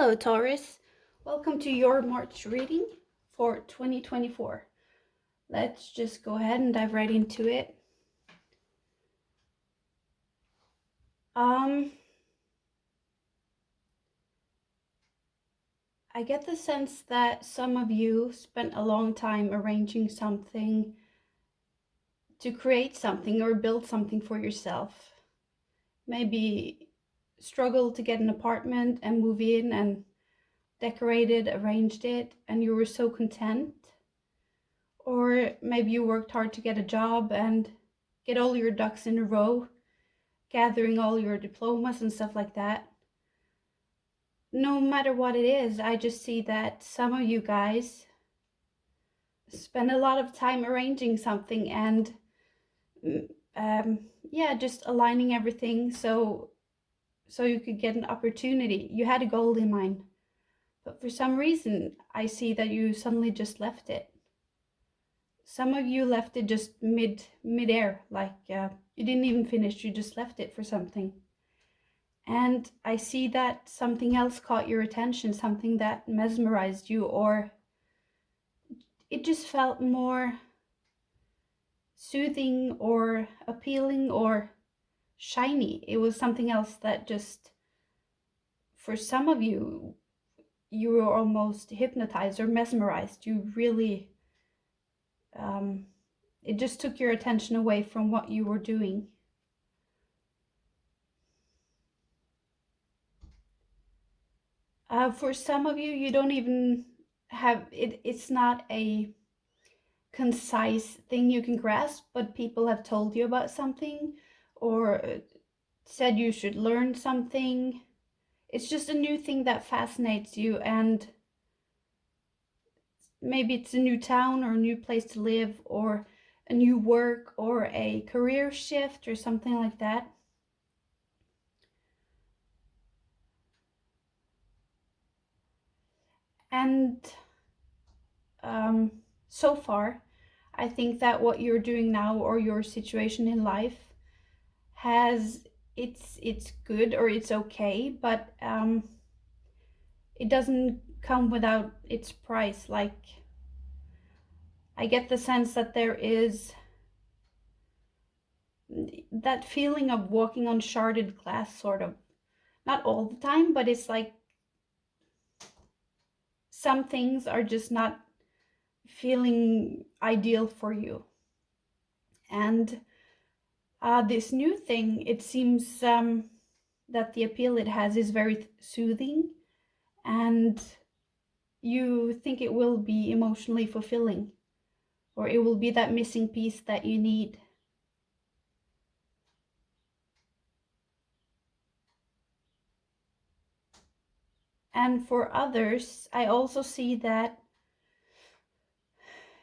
Hello, Taurus. Welcome to your March reading for 2024. Let's just go ahead and dive right into it. I get the sense that some of you spent a long time arranging something to create something or build something for yourself. Maybe struggled to get an apartment and move in and decorated, arranged it, and you were so content. Or maybe you worked hard to get a job and get all your ducks in a row, gathering all your diplomas and stuff like that. No matter what it is, I just see that some of you guys spend a lot of time arranging something and just aligning everything so you could get an opportunity. You had a goal in mind, but for some reason I see that you suddenly just left it. Some of you left it just mid-air, like you didn't even finish, you just left it for something. And I see that something else caught your attention, something that mesmerized you, or it just felt more soothing or appealing or shiny. It was something else that just, for some of you, you were almost hypnotized or mesmerized. You really, it just took your attention away from what you were doing. For some of you, you don't even have it. It's not a concise thing you can grasp, but people have told you about something or said you should learn something. It's just a new thing that fascinates you, and maybe it's a new town or a new place to live or a new work or a career shift or something like that. And so far, I think that what you're doing now or your situation in life has it's good or it's okay, but it doesn't come without its price. Like, I get the sense that there is that feeling of walking on sharded glass, sort of. Not all the time, but it's like some things are just not feeling ideal for you. And this new thing, it seems that the appeal it has is very soothing, and you think it will be emotionally fulfilling, or it will be that missing piece that you need. And for others, I also see that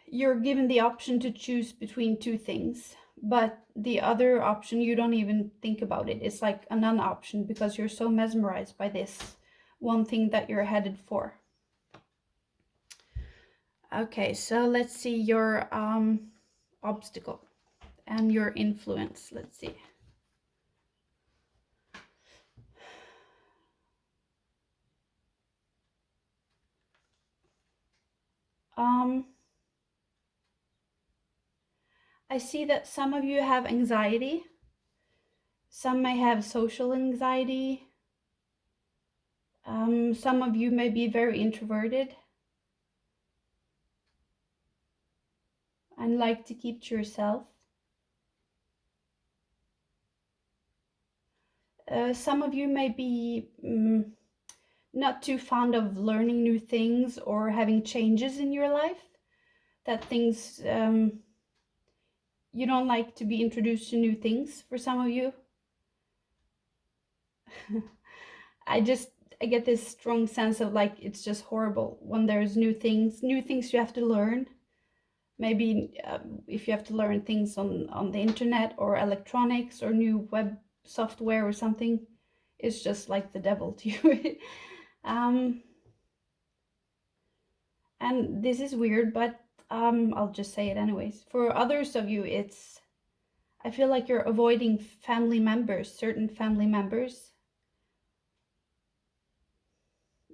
you're given the option to choose between two things, but the other option, you don't even think about it. It's like a non-option because you're so mesmerized by this one thing that you're headed for. Okay, so let's see your obstacle and your influence. Let's see. I see that some of you have anxiety. Some may have social anxiety. Some of you may be very introverted and like to keep to yourself. Some of you may be not too fond of learning new things or having changes in your life. That things, you don't like to be introduced to new things for some of you. I get this strong sense of like it's just horrible when there's new things you have to learn. Maybe if you have to learn things on the internet or electronics or new web software or something, it's just like the devil to you. And this is weird, but I'll just say it anyways. For others of you, I feel like you're avoiding family members, certain family members.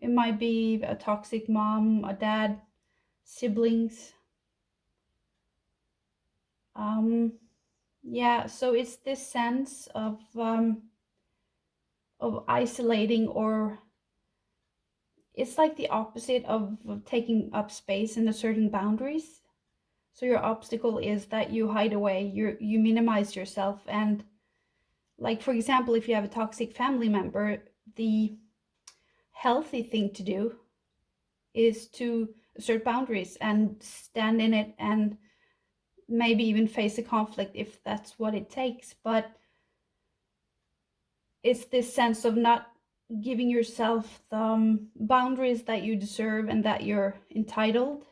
It might be a toxic mom, a dad, siblings. Yeah, so it's this sense of isolating, or it's like the opposite of taking up space and asserting boundaries. So your obstacle is that you hide away, you minimize yourself, and like for example, if you have a toxic family member, the healthy thing to do is to assert boundaries and stand in it, and maybe even face a conflict if that's what it takes. But it's this sense of not giving yourself the boundaries that you deserve and that you're entitled.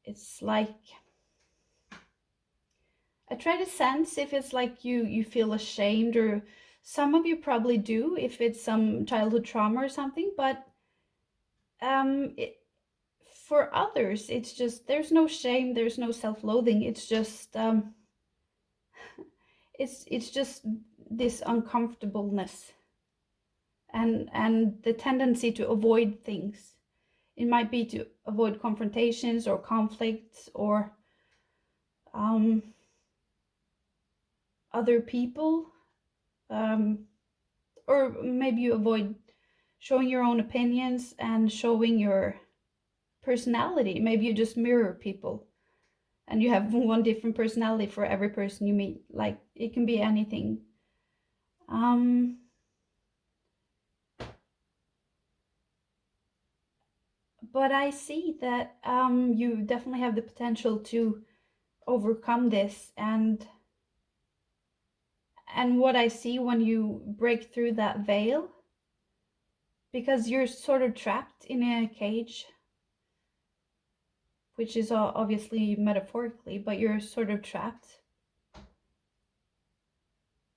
It's like, I try to sense if it's like you feel ashamed, or some of you probably do if it's some childhood trauma or something. But it, for others, it's just there's no shame, there's no self-loathing. It's just it's just this uncomfortableness, and the tendency to avoid things. It might be to avoid confrontations or conflicts, or um, other people, um, or maybe you avoid showing your own opinions and showing your personality. Maybe you just mirror people and you have one different personality for every person you meet. Like it can be anything. Um, but I see that you definitely have the potential to overcome this, and what I see when you break through that veil, because you're sort of trapped in a cage, which is obviously metaphorically, but you're sort of trapped.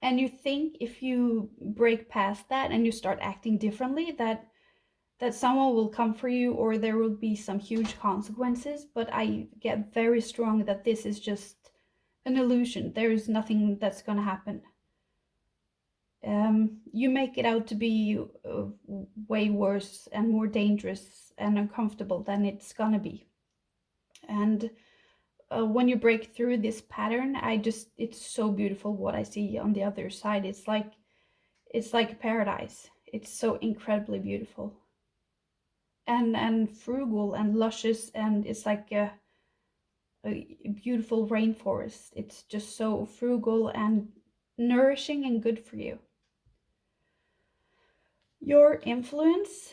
And you think if you break past that and you start acting differently, that someone will come for you, or there will be some huge consequences. But I get very strong that this is just an illusion. There is nothing that's going to happen. You make it out to be way worse and more dangerous and uncomfortable than it's gonna be. And when you break through this pattern, it's so beautiful what I see on the other side. It's like paradise. It's so incredibly beautiful, and frugal and luscious, and it's like a beautiful rainforest. It's just so frugal and nourishing and good for you. Your influence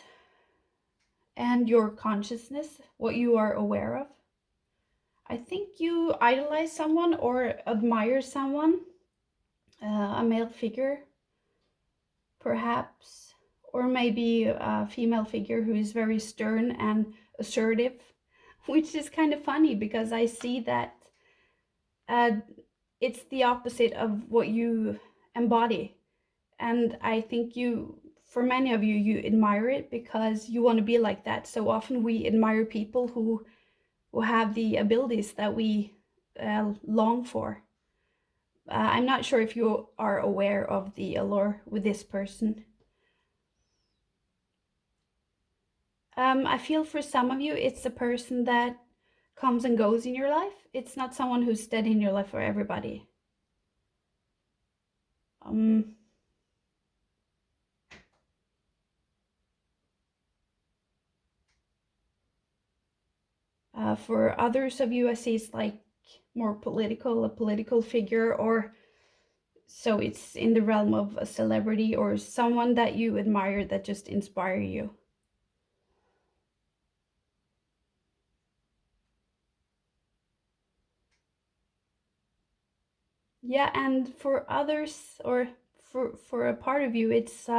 and your consciousness, what you are aware of. I think you idolize someone or admire someone, a male figure, perhaps, or maybe a female figure who is very stern and assertive, which is kind of funny because I see that uh, it's the opposite of what you embody. And I think for many of you, you admire it because you want to be like that. So often we admire people who have the abilities that we long for. I'm not sure if you are aware of the allure with this person. I feel for some of you, it's a person that comes and goes in your life. It's not someone who's steady in your life for everybody. For others of you, I see it's like more political, a political figure, or so it's in the realm of a celebrity or someone that you admire that just inspire you. Yeah, and for others, or for a part of you, it's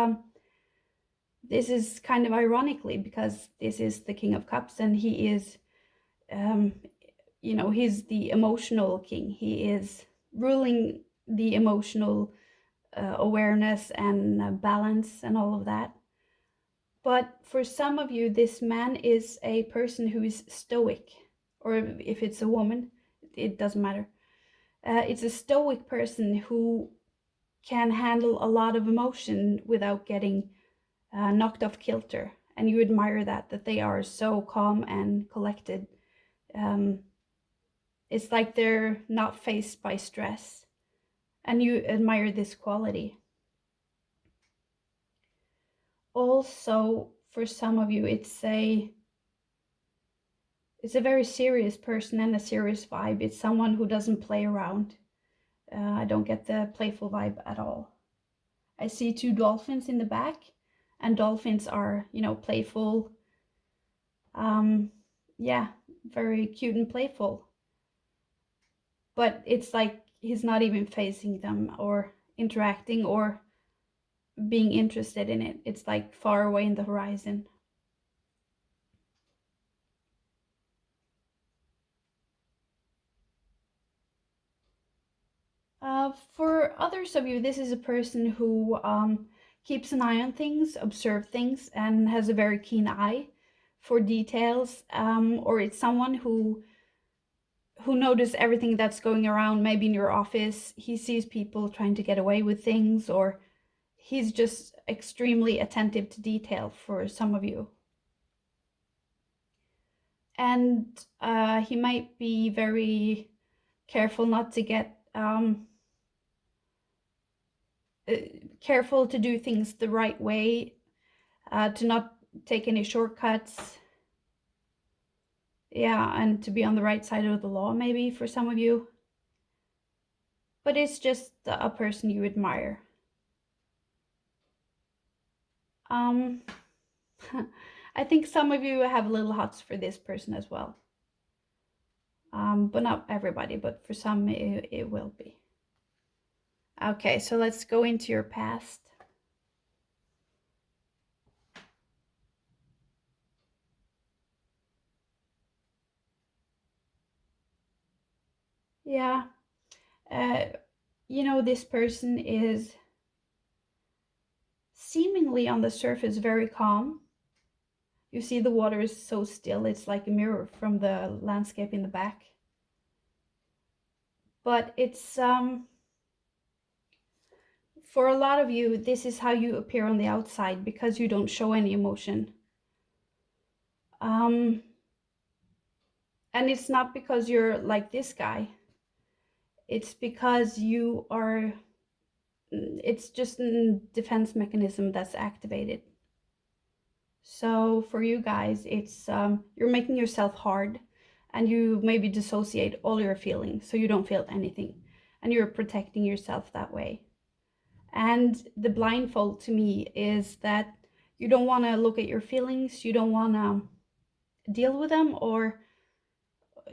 this is kind of ironically, because this is the King of Cups, and he is um he's the emotional king. He is ruling the emotional awareness and balance and all of that. But for some of you, this man is a person who is stoic, or if it's a woman, it doesn't matter. It's a stoic person who can handle a lot of emotion without getting knocked off kilter, and you admire that they are so calm and collected. Um, it's like they're not faced by stress, and you admire this quality. Also, for some of you, it's a very serious person and a serious vibe. It's someone who doesn't play around. I don't get the playful vibe at all. I see two dolphins in the back, and dolphins are, playful. Yeah, very cute and playful. But it's like he's not even facing them or interacting or being interested in it. It's like far away in the horizon. For others of you, this is a person who keeps an eye on things, observes things, and has a very keen eye for details. Or it's someone who notices everything that's going around. Maybe in your office, he sees people trying to get away with things, or he's just extremely attentive to detail for some of you. And he might be very careful not to get careful to do things the right way, to not take any shortcuts. Yeah, and to be on the right side of the law, maybe for some of you. But it's just a person you admire. Um, I think some of you have little hots for this person as well. But not everybody, but for some it will be. Okay, so let's go into your past. Yeah, this person is seemingly on the surface very calm. You see the water is so still, it's like a mirror from the landscape in the back. But it's for a lot of you, this is how you appear on the outside because you don't show any emotion. And it's not because you're like this guy. It's because it's just a defense mechanism that's activated. So for you guys, it's you're making yourself hard, and you maybe dissociate all your feelings so you don't feel anything, and you're protecting yourself that way. And the blindfold to me is that you don't want to look at your feelings, you don't want to deal with them, or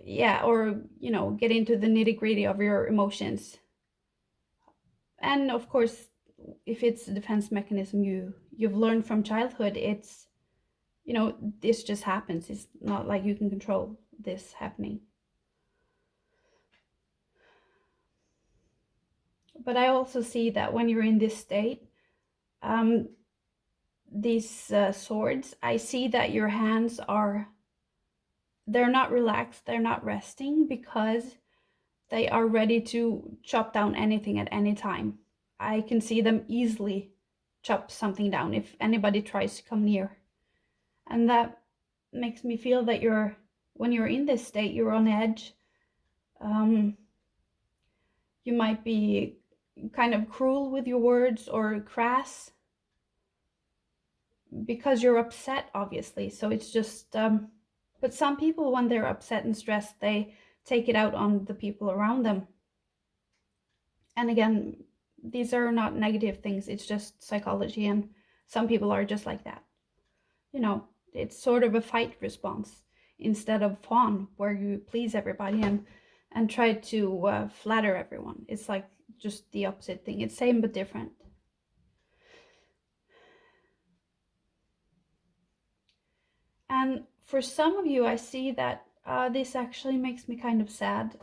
get into the nitty-gritty of your emotions. And of course, if it's a defense mechanism you've learned from childhood, it's this just happens. It's not like you can control this happening. But I also see that when you're in this state, these swords, I see that your hands they're not relaxed, they're not resting, because they are ready to chop down anything at any time. I can see them easily chop something down if anybody tries to come near. And that makes me feel that when you're in this state, you're on edge. You might be kind of cruel with your words or crass because you're upset, obviously. So it's just, but some people, when they're upset and stressed, they take it out on the people around them. And again, these are not negative things, it's just psychology, and some people are just like that. It's sort of a fight response instead of fun, where you please everybody and try to flatter everyone. It's like just the opposite thing. It's same but different. And for some of you, I see that this actually makes me kind of sad.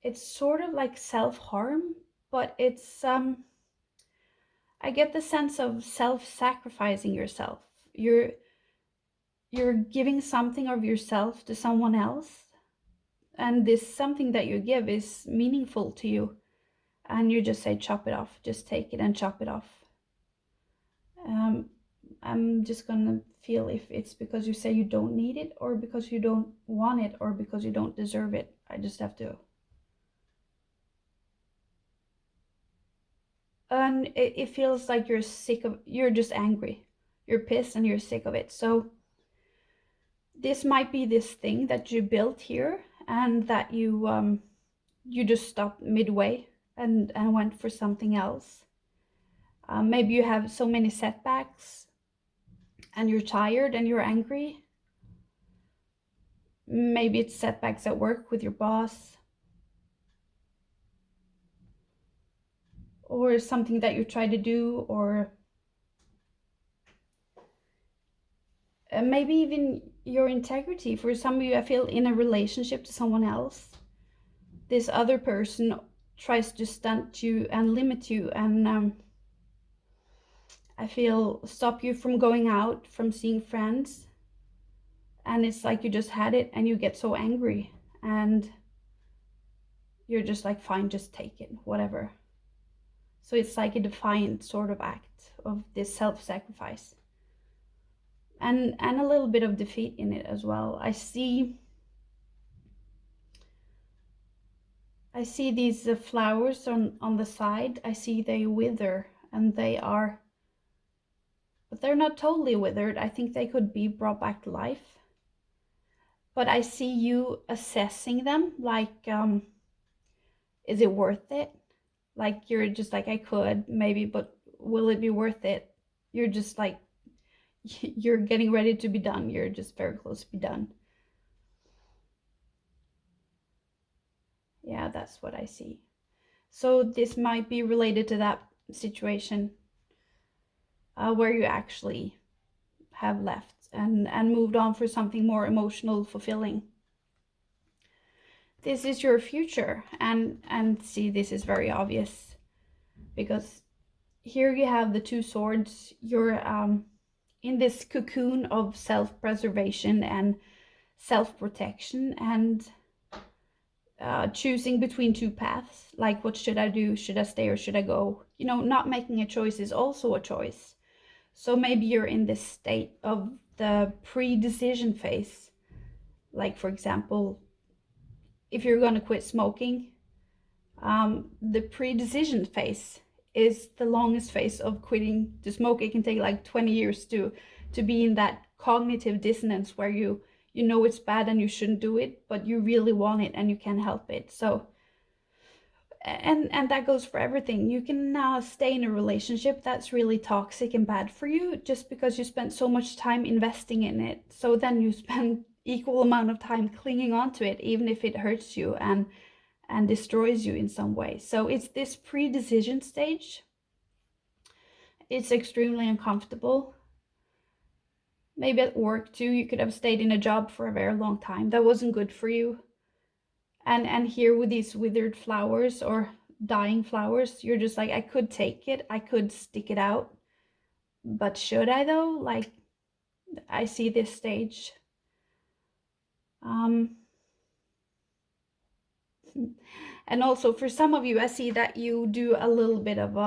It's sort of like self-harm, but it's I get the sense of self-sacrificing yourself. You're giving something of yourself to someone else, and this something that you give is meaningful to you, and you just say chop it off, just take it and chop it off. I'm just gonna feel if it's because you say you don't need it, or because you don't want it, or because you don't deserve it. I just have to. And it feels like you're just angry. You're pissed and you're sick of it. So this might be this thing that you built here, and that you just stopped midway and went for something else. Maybe you have so many setbacks and you're tired and you're angry. Maybe it's setbacks at work with your boss, or something that you try to do, or maybe even your integrity. For some of you, I feel in a relationship to someone else, this other person tries to stunt you and limit you, and I feel stop you from going out, from seeing friends. And it's like you just had it and you get so angry, and you're just like, fine, just take it, whatever. So it's like a defiant sort of act of this self-sacrifice, and a little bit of defeat in it as well. I see these flowers on the side. I see they wither, and but they're not totally withered. I think they could be brought back to life. But I see you assessing them, like, is it worth it? Like, you're just like, I could maybe, but will it be worth it? You're just like, you're getting ready to be done. You're just very close to be done. Yeah, that's what I see. So this might be related to that situation, where you actually have left and moved on for something more emotional, fulfilling. This is your future, and see, this is very obvious, because here you have the two swords. You're in this cocoon of self-preservation and self-protection, and choosing between two paths, like, what should I do? Should I stay or should I go? You know, not making a choice is also a choice. So maybe you're in this state of the pre-decision phase. Like, for example, if you're going to quit smoking, the pre-decision phase is the longest phase of quitting to smoke. It can take like 20 years to be in that cognitive dissonance where you know it's bad and you shouldn't do it, but you really want it and you can't help it. So and that goes for everything. You can now stay in a relationship that's really toxic and bad for you just because you spent so much time investing in it. So then you spend equal amount of time clinging on to it, even if it hurts you and destroys you in some way. So it's this pre-decision stage. It's extremely uncomfortable. Maybe at work too, you could have stayed in a job for a very long time that wasn't good for you. And here with these withered flowers or dying flowers, you're just like, I could take it, I could stick it out, but should I though? Like, I see this stage. And also for some of you, I see that you do a little bit of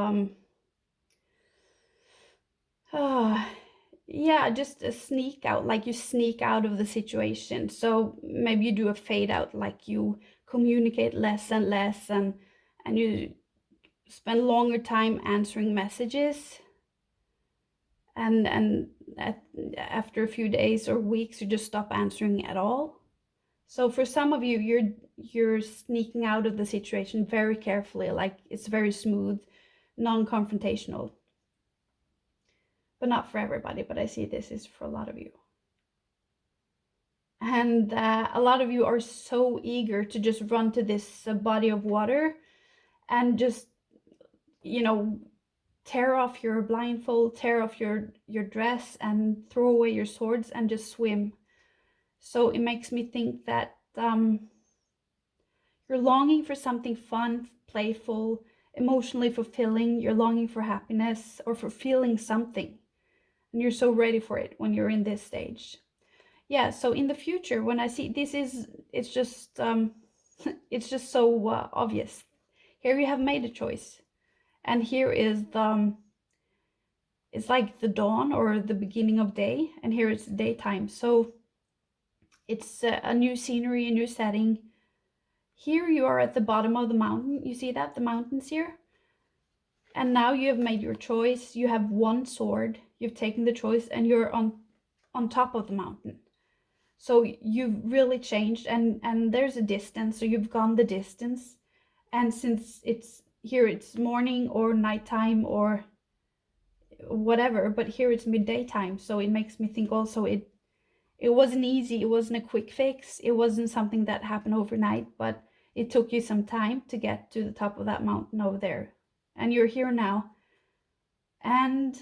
yeah, just a sneak out, like you sneak out of the situation. So maybe you do a fade out, like you communicate less and less, and you spend longer time answering messages, and after a few days or weeks you just stop answering at all. So for some of you, you're sneaking out of the situation very carefully, like it's very smooth, non-confrontational. But not for everybody, but I see this is for a lot of you. And a lot of you are so eager to just run to this body of water and just, you know, tear off your blindfold, tear off your dress, and throw away your swords and just swim. So it makes me think that you're longing for something fun, playful, emotionally fulfilling. You're longing for happiness or for feeling something, and you're so ready for it when you're in this stage. Yeah, so in the future, when I see this, it's just it's just so obvious. Here you have made a choice, and here is the it's like the dawn or the beginning of day, and here it's daytime. So it's a new scenery, a new setting. Here you are at the bottom of the mountain. You see that, the mountains here? And now you have made your choice. You have one sword. You've taken the choice, and you're on top of the mountain. So you've really changed, and there's a distance. So you've gone the distance, and since it's here, it's morning or nighttime or whatever. But here it's midday time. So it makes me think also it wasn't easy. It wasn't a quick fix. It wasn't something that happened overnight, but it took you some time to get to the top of that mountain over there. And you're here now. And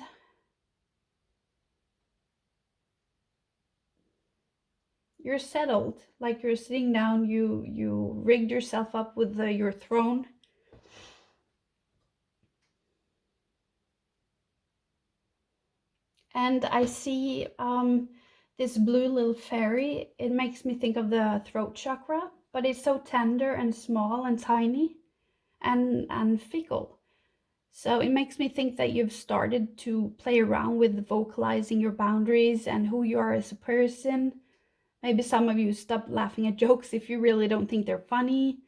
you're settled, like you're sitting down, you rigged yourself up with your throne. And I see this blue little fairy. It makes me think of the throat chakra, but it's so tender and small and tiny and fickle. So it makes me think that you've started to play around with vocalizing your boundaries and who you are as a person. Maybe some of you stop laughing at jokes if you really don't think they're funny,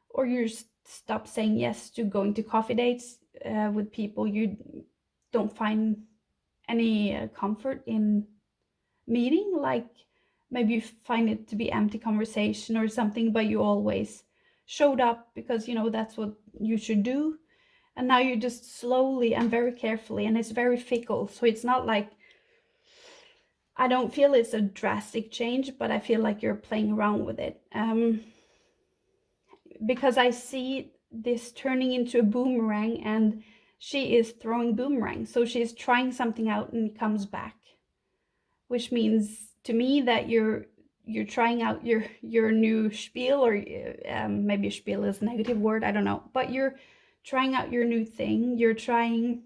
or you stop saying yes to going to coffee dates with people you don't find any comfort in meeting. Like maybe you find it to be empty conversation or something, but you always showed up because you know that's what you should do. And now you just slowly and very carefully, and it's very fickle. So it's not like, I don't feel it's a drastic change, but I feel like you're playing around with it. Because I see this turning into a boomerang, and she is throwing boomerang. So she's trying something out and it comes back, which means to me that you're trying out your new spiel, or maybe spiel is a negative word, I don't know, but you're trying out your new thing. You're trying,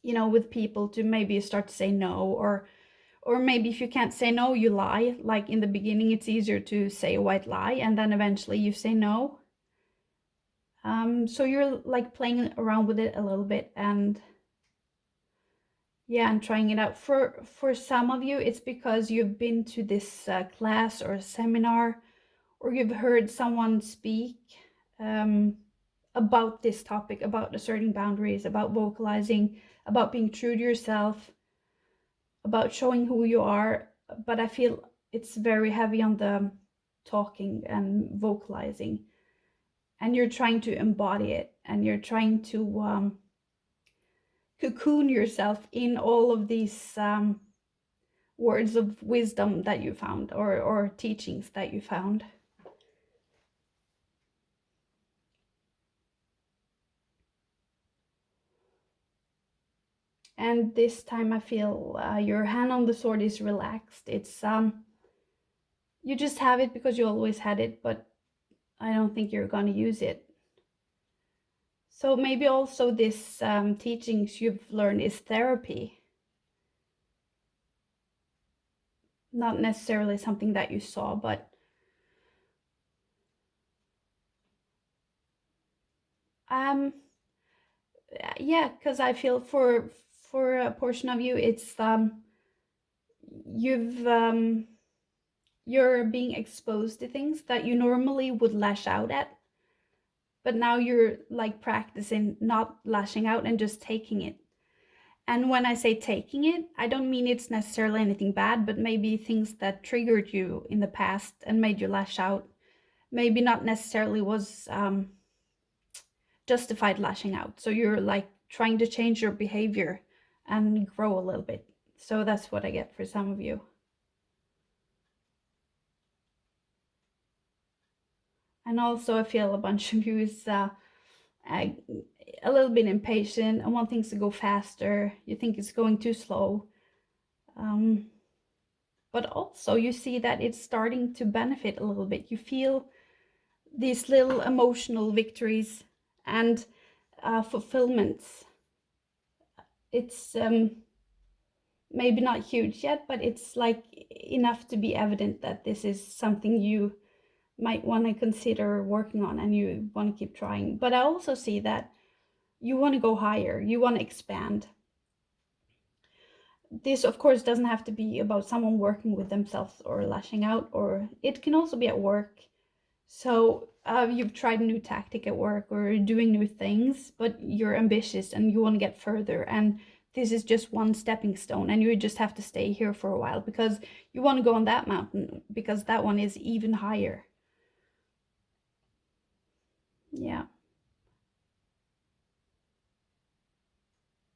you know, with people to maybe start to say no, or maybe if you can't say no, you lie. Like in the beginning, it's easier to say a white lie, and then eventually you say no. So you're like playing around with it a little bit, and yeah, and trying it out. For some of you, it's because you've been to this class or a seminar, or you've heard someone speak about this topic, about asserting boundaries, about vocalizing, about being true to yourself, about showing who you are. But I feel it's very heavy on the talking and vocalizing, and you're trying to embody it, and you're trying to cocoon yourself in all of these words of wisdom that you found, or teachings that you found. And this time I feel your hand on the sword is relaxed. It's you just have it because you always had it, but I don't think you're going to use it. So maybe also this teachings you've learned is therapy, not necessarily something that you saw, but yeah, because I feel for a portion of you, it's you've you're being exposed to things that you normally would lash out at, but now you're like practicing not lashing out and just taking it. And when I say taking it, I don't mean it's necessarily anything bad, but maybe things that triggered you in the past and made you lash out, maybe not necessarily was justified lashing out. So you're like trying to change your behavior and grow a little bit. So that's what I get for some of you. And also I feel a bunch of you is a little bit impatient and want things to go faster. You think it's going too slow. But also you see that it's starting to benefit a little bit. You feel these little emotional victories and fulfillments. It's maybe not huge yet, but it's like enough to be evident that this is something you might want to consider working on, and you want to keep trying. But I also see that you want to go higher, you want to expand. this, of course, doesn't have to be about someone working with themselves or lashing out, or it can also be at work. So you've tried a new tactic at work or doing new things, but you're ambitious and you want to get further. And this is just one stepping stone, and you just have to stay here for a while because you want to go on that mountain because that one is even higher. Yeah.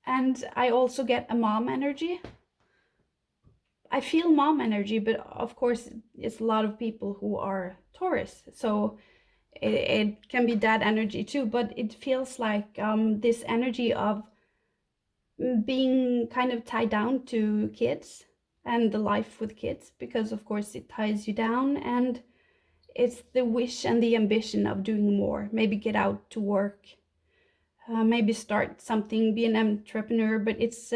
And I also get a mom energy. I feel mom energy, but of course, it's a lot of people who are Taurus. So it can be dad energy too, but it feels like this energy of being kind of tied down to kids and the life with kids, because of course it ties you down, and it's the wish and the ambition of doing more, maybe get out to work, maybe start something, be an entrepreneur, but it's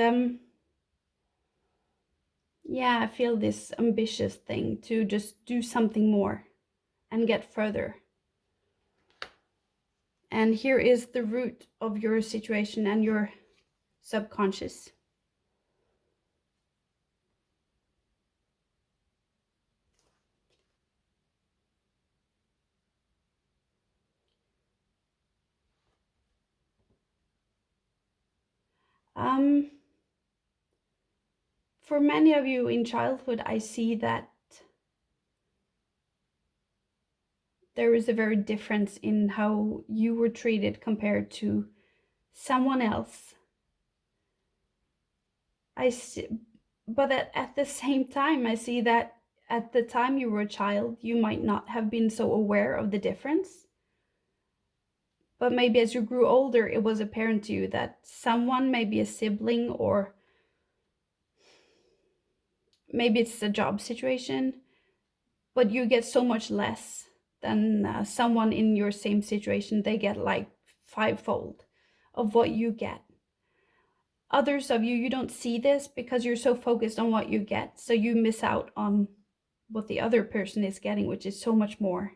yeah, I feel this ambitious thing to just do something more and get further. And here is the root of your situation and your subconscious. Um, for many of you in childhood, I see that there is a very difference in how you were treated compared to someone else. I see, but at the same time, I see that at the time you were a child, you might not have been so aware of the difference. But maybe as you grew older, it was apparent to you that someone, maybe a sibling, or maybe it's a job situation, but you get so much less than someone in your same situation. They get like fivefold of what you get. Others of you, you don't see this because you're so focused on what you get, so you miss out on what the other person is getting, which is so much more.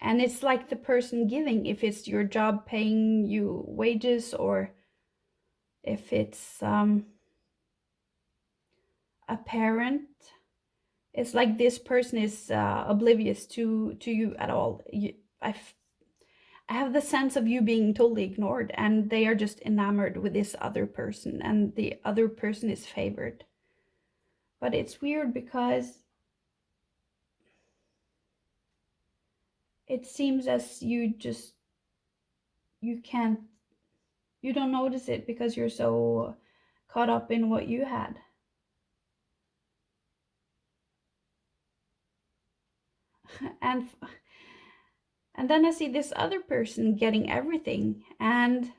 And it's like the person giving, if it's your job paying you wages, or if it's a parent, it's like this person is oblivious to you at all. I have the sense of you being totally ignored, and they are just enamored with this other person, and the other person is favored. But it's weird because it seems as you can't, you don't notice it because you're so caught up in what you had. and and then I see this other person getting everything, and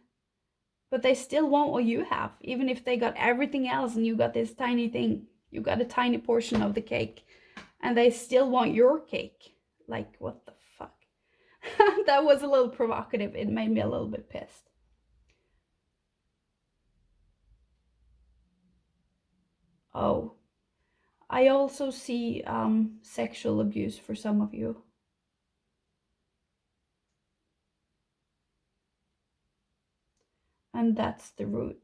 but they still want what you have, even if they got everything else and you got this tiny thing. You got a tiny portion of the cake, and they still want your cake. Like, what the fuck? That was a little provocative. It made me a little bit pissed. Oh, I also see sexual abuse for some of you. And that's the root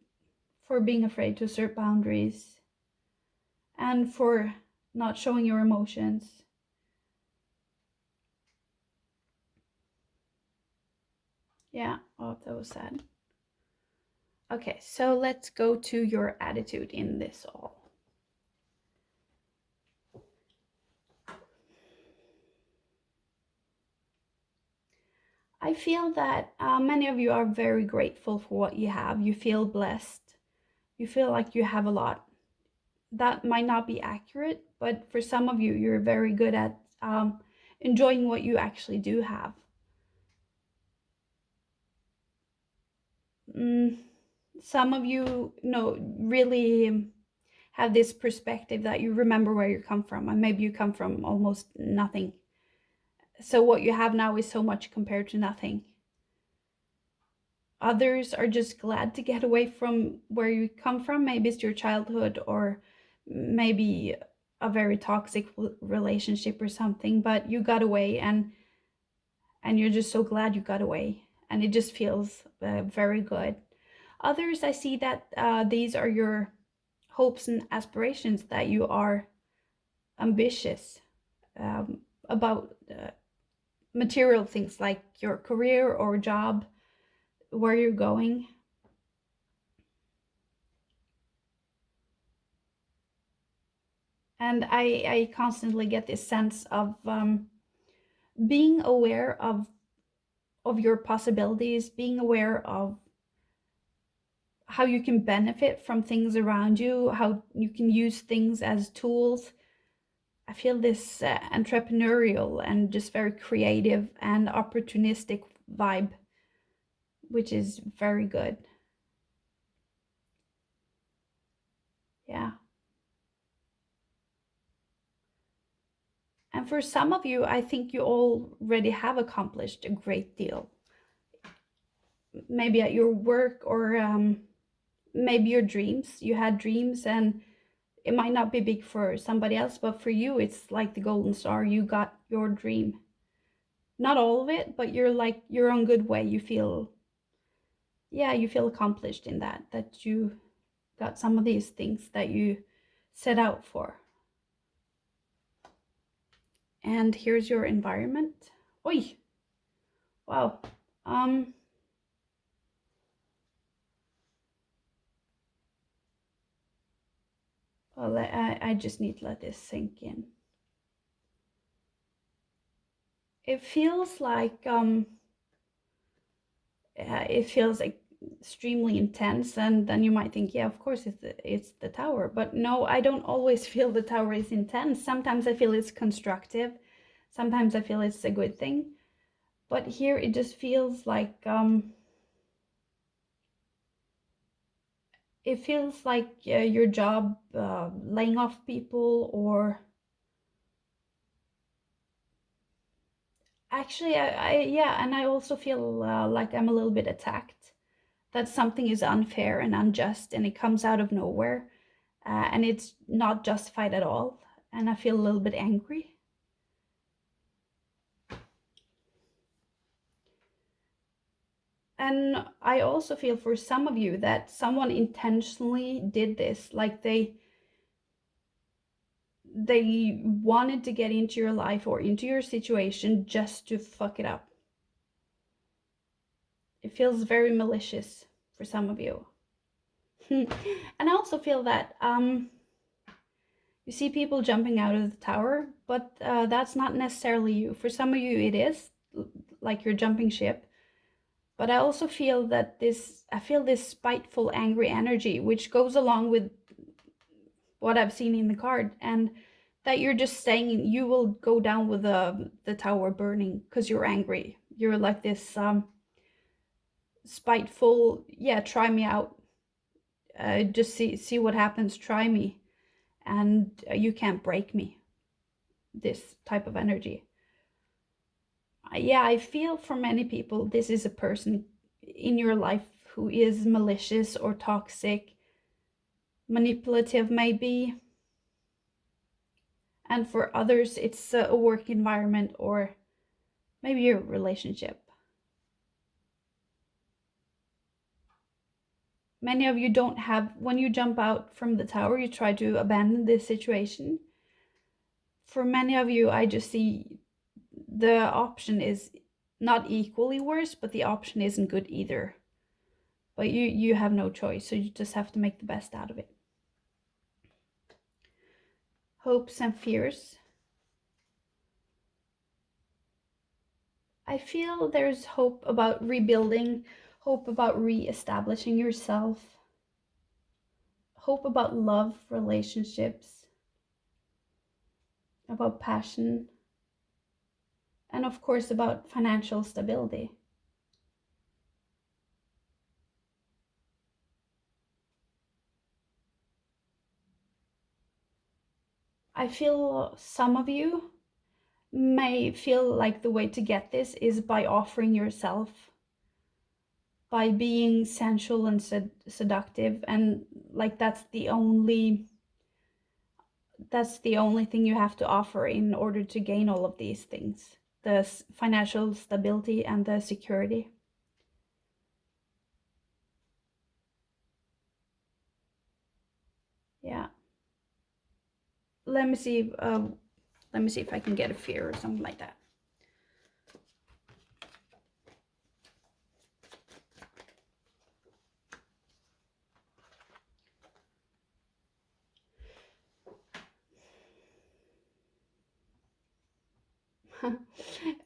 for being afraid to assert boundaries and for not showing your emotions. Yeah, oh, that was sad. Okay, so let's go to your attitude in this all. I feel that many of you are very grateful for what you have. You feel blessed. You feel like you have a lot. That might not be accurate, but for some of you, you're very good at enjoying what you actually do have. Some of you know really have this perspective that you remember where you come from, and maybe you come from almost nothing. So what you have now is so much compared to nothing. Others are just glad to get away from where you come from. Maybe it's your childhood, or maybe a very toxic relationship or something, but you got away, and you're just so glad you got away, and it just feels very good. Others, I see that these are your hopes and aspirations, that you are ambitious about material things like your career or job, where you're going. And I constantly get this sense of being aware of your possibilities, being aware of how you can benefit from things around you, how you can use things as tools. I feel this entrepreneurial and just very creative and opportunistic vibe, which is very good. Yeah. And for some of you, I think you already have accomplished a great deal. Maybe at your work, or maybe your dreams. You had dreams, and it might not be big for somebody else, but for you, it's like the golden star. You got your dream. Not all of it, but you're on good way. You feel, yeah, you feel accomplished in that you got some of these things that you set out for. And here's your environment. Oi, wow. Um, well, I just need to let this sink in. It feels like it feels like extremely intense, and then you might think, yeah, of course it's the tower. But no, I don't always feel the tower is intense. Sometimes I feel it's constructive, sometimes I feel it's a good thing, but here it just feels like it feels like your job laying off people, or actually yeah, and I also feel like I'm a little bit attacked, that something is unfair and unjust, and it comes out of nowhere, and it's not justified at all, and I feel a little bit angry. And I also feel for some of you that someone intentionally did this, like they wanted to get into your life or into your situation just to fuck it up. It feels very malicious for some of you. And I also feel that you see people jumping out of the tower, but that's not necessarily you. For some of you, it is, like you're jumping ship. But I also feel that I feel this spiteful, angry energy, which goes along with what I've seen in the card, and that you're just saying you will go down with the tower burning because you're angry. You're like this spiteful, yeah, try me out. Just see what happens, try me, and you can't break me. This type of energy. Yeah, I feel for many people this is a person in your life who is malicious or toxic, manipulative maybe. And for others, it's a work environment, or maybe a relationship. Many of you don't have, when you jump out from the tower, you try to abandon this situation. For many of you, I just see the option is not equally worse, but the option isn't good either. But you have no choice, so you just have to make the best out of it. Hopes and fears. I feel there's hope about rebuilding, hope about re-establishing yourself, hope about love, relationships, about passion, and of course about financial stability. I feel some of you may feel like the way to get this is by offering yourself, by being sensual and seductive, and like that's the only thing you have to offer in order to gain all of these things, the financial stability and the security. let me see if I can get a fear or something like that.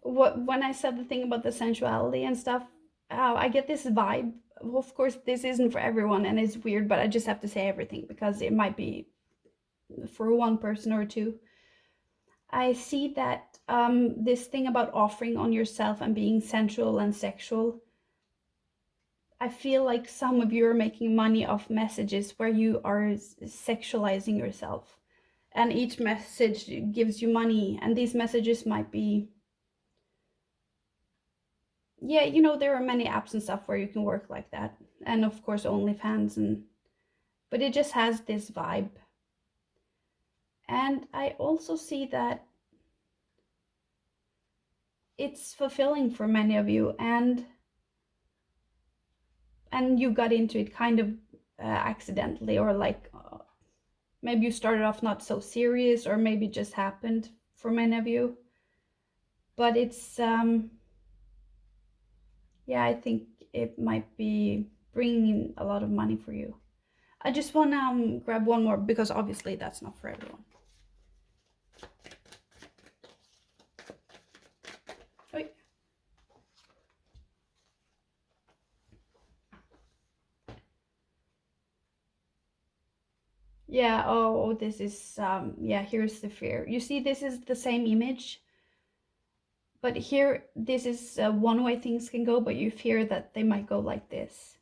When I said the thing about the sensuality and stuff, I get this vibe. Of course, this isn't for everyone and it's weird, but I just have to say everything because it might be for one person or two. I see that this thing about offering on yourself and being sensual and sexual, I feel like some of you are making money off messages where you are sexualizing yourself. And each message gives you money, and these messages might be, yeah, you know, there are many apps and stuff where you can work like that, and of course OnlyFans, but it just has this vibe. And I also see that it's fulfilling for many of you, and you got into it kind of accidentally, or like maybe you started off not so serious, or maybe it just happened for many of you. But it's yeah, I think it might be bringing in a lot of money for you. I just want to grab one more because obviously that's not for everyone. Wait. Yeah, oh, this is, yeah, here's the fear. You see, this is the same image, but here, this is one way things can go, but you fear that they might go like this.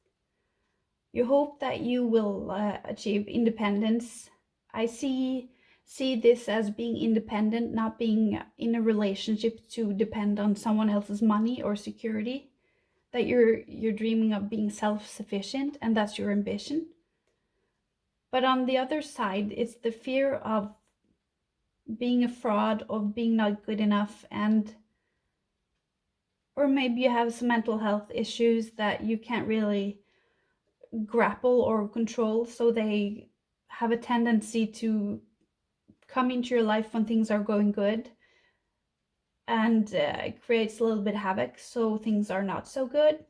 You hope that you will achieve independence. I see this as being independent, not being in a relationship to depend on someone else's money or security. That you're dreaming of being self-sufficient, and that's your ambition. But on the other side, it's the fear of being a fraud, of being not good enough, and or maybe you have some mental health issues that you can't really grapple or control, so they have a tendency to come into your life when things are going good, and it creates a little bit of havoc, so things are not so good.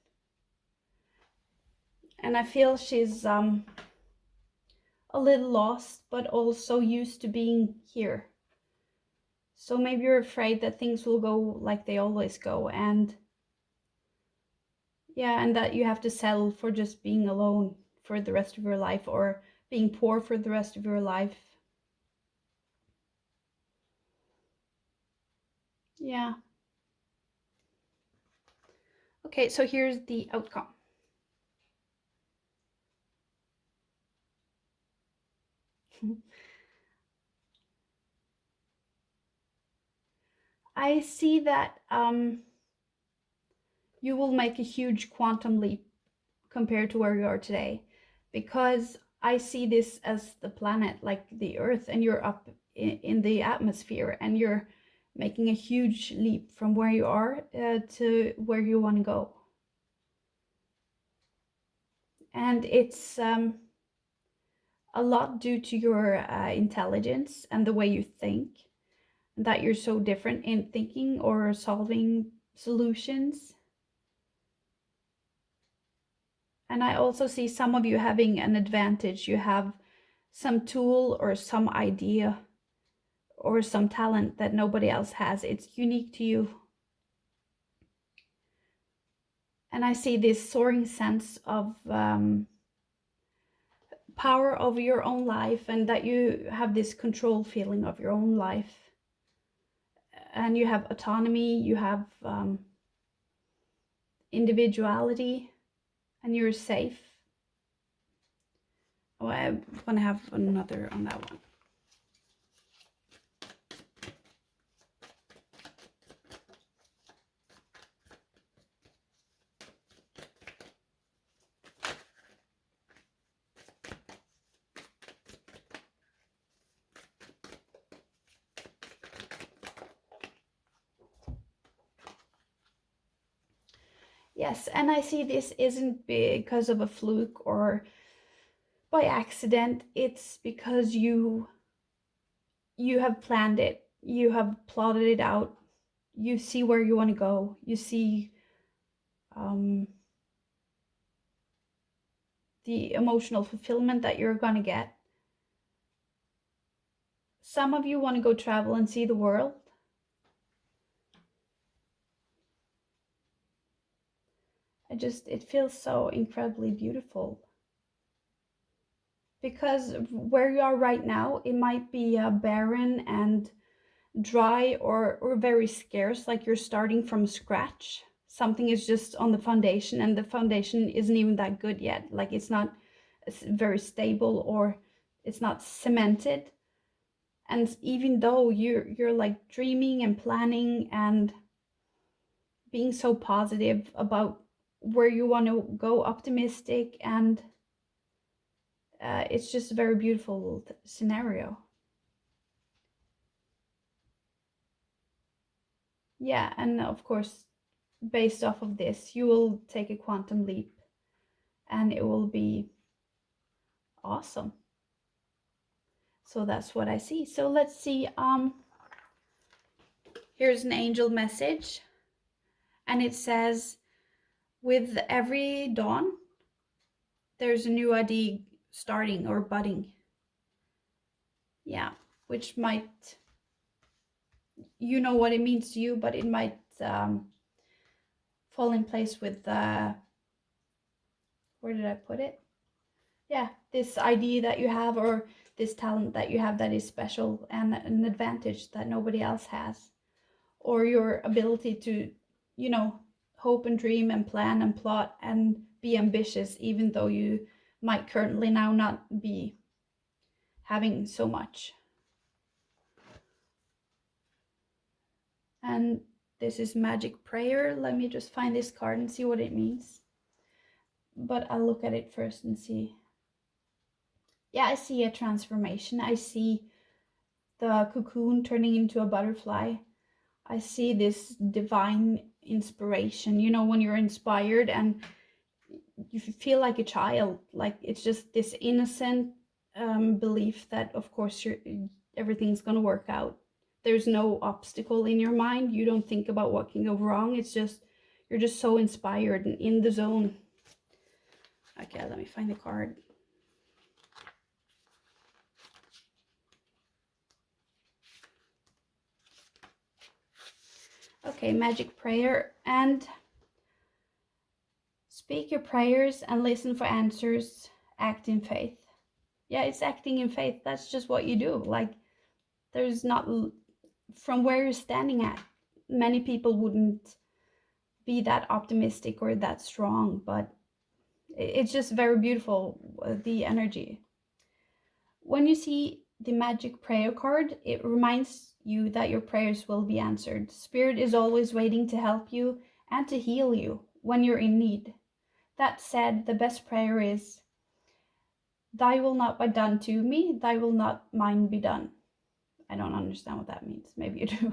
And I feel she's a little lost, but also used to being here. So maybe you're afraid that things will go like they always go, and yeah, and that you have to settle for just being alone for the rest of your life, or being poor for the rest of your life. Yeah. Okay, so here's the outcome. I see that you will make a huge quantum leap compared to where you are today, because I see this as the planet, like the Earth, and you're up in the atmosphere, and you're making a huge leap from where you are to where you want to go. And it's a lot due to your intelligence and the way you think, that you're so different in thinking or solving solutions. And I also see some of you having an advantage. You have some tool or some idea or some talent that nobody else has. It's unique to you. And I see this soaring sense of power over your own life, and that you have this control feeling of your own life. And you have autonomy, you have individuality, and you're safe. Oh, I want to have another on that one. Yes, and I see this isn't because of a fluke or by accident. It's because you you have planned it, you have plotted it out, you see where you want to go, you see the emotional fulfillment that you're gonna get. Some of you want to go travel and see the world. It feels so incredibly beautiful. Because where you are right now, it might be barren and dry or very scarce, like you're starting from scratch. Something is just on the foundation, and the foundation isn't even that good yet. Like it's not very stable, or it's not cemented. And even though you're like dreaming and planning and being so positive about where you want to go, optimistic, and it's just a very beautiful scenario. Yeah, and of course, based off of this, you will take a quantum leap and it will be awesome. So that's what I see. So let's see. Here's an angel message, and it says, with every dawn, there's a new idea starting or budding. Yeah, which might, you know what it means to you, but it might fall in place with where did I put it? Yeah, this idea that you have, or this talent that you have that is special and an advantage that nobody else has, or your ability to, you know, hope and dream and plan and plot and be ambitious, even though you might currently now not be having so much. And this is magic prayer. Let me just find this card and see what it means. But I'll look at it first and see. Yeah, I see a transformation. I see the cocoon turning into a butterfly. I see this divine inspiration. You know, when you're inspired and you feel like a child, like it's just this innocent belief that, of course, everything's gonna work out. There's no obstacle in your mind. You don't think about what can go wrong. It's just, you're just so inspired and in the zone. Okay, let me find the card. Okay, magic prayer. And speak your prayers and listen for answers. Act in faith. Yeah, it's acting in faith. That's just what you do. Like, there's not, from where you're standing at, many people wouldn't be that optimistic or that strong, but it's just very beautiful, the energy. When you see the magic prayer card, it reminds you that your prayers will be answered. Spirit is always waiting to help you and to heal you when you're in need. That said, the best prayer is, thy will not be done to me, thy will not mine be done. I don't understand what that means. Maybe you do.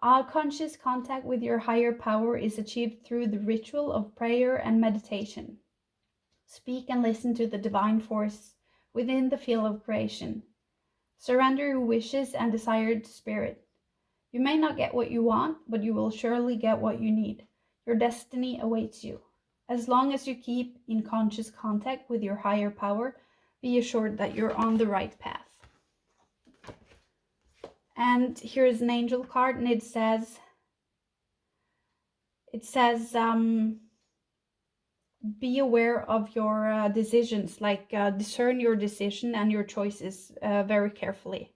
Conscious contact with your higher power is achieved through the ritual of prayer and meditation. Speak and listen to the divine force within the field of creation. Surrender your wishes and desire to spirit. You may not get what you want, but you will surely get what you need. Your destiny awaits you. As long as you keep in conscious contact with your higher power, be assured that you're on the right path. And here's an angel card, and it says, be aware of your decisions, like discern your decision and your choices very carefully.